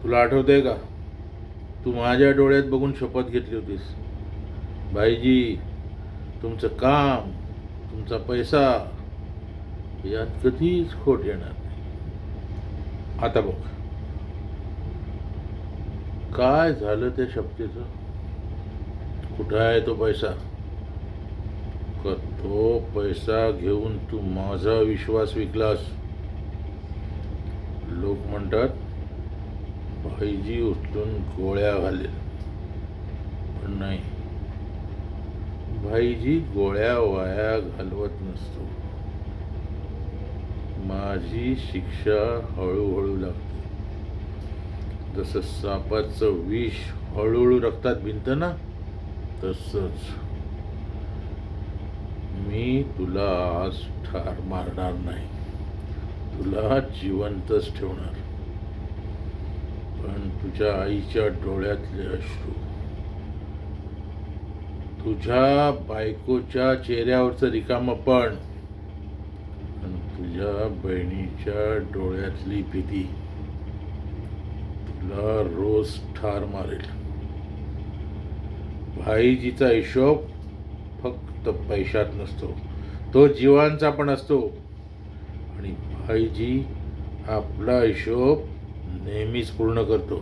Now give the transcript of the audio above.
तुला आठवतंय का, तू माझ्या डोळ्यात बघून शपथ घेतली होतीस, भाईजी तुमचं काम, तुमचा पैसा यात कधीच खोट येणार नाही. आता बघ काय झालं त्या शपथेचं. कुठं आहे तो पैसा? का तो पैसा घेऊन तू माझा विश्वास विकलास? लोक म्हणतात भाईजी उचलून गोळ्या घालेल, पण नाही, भाईजी गोळ्या वाया घालवत नसतो. माझी शिक्षा हळूहळू लागते. जसं सापाचं विष हळूहळू रक्तात भिनतं ना, तसंच मी तुला आज ठार मारणार नाही, तुला जिवंतच ठेवणार. पण तुझ्या आईच्या डोळ्यातले अश्रू, तुझ्या बायकोच्या चेहऱ्यावरचं रिकामपण, आणि तुझ्या बहिणीच्या डोळ्यातली भीती तुला रोज ठार मारेल. भाईजीचा हिशोब फक्त पैशात नसतो, तो जीवांचा पण असतो. आणि भाईजी आपला हिशोब नेहमीच पूर्ण करतो.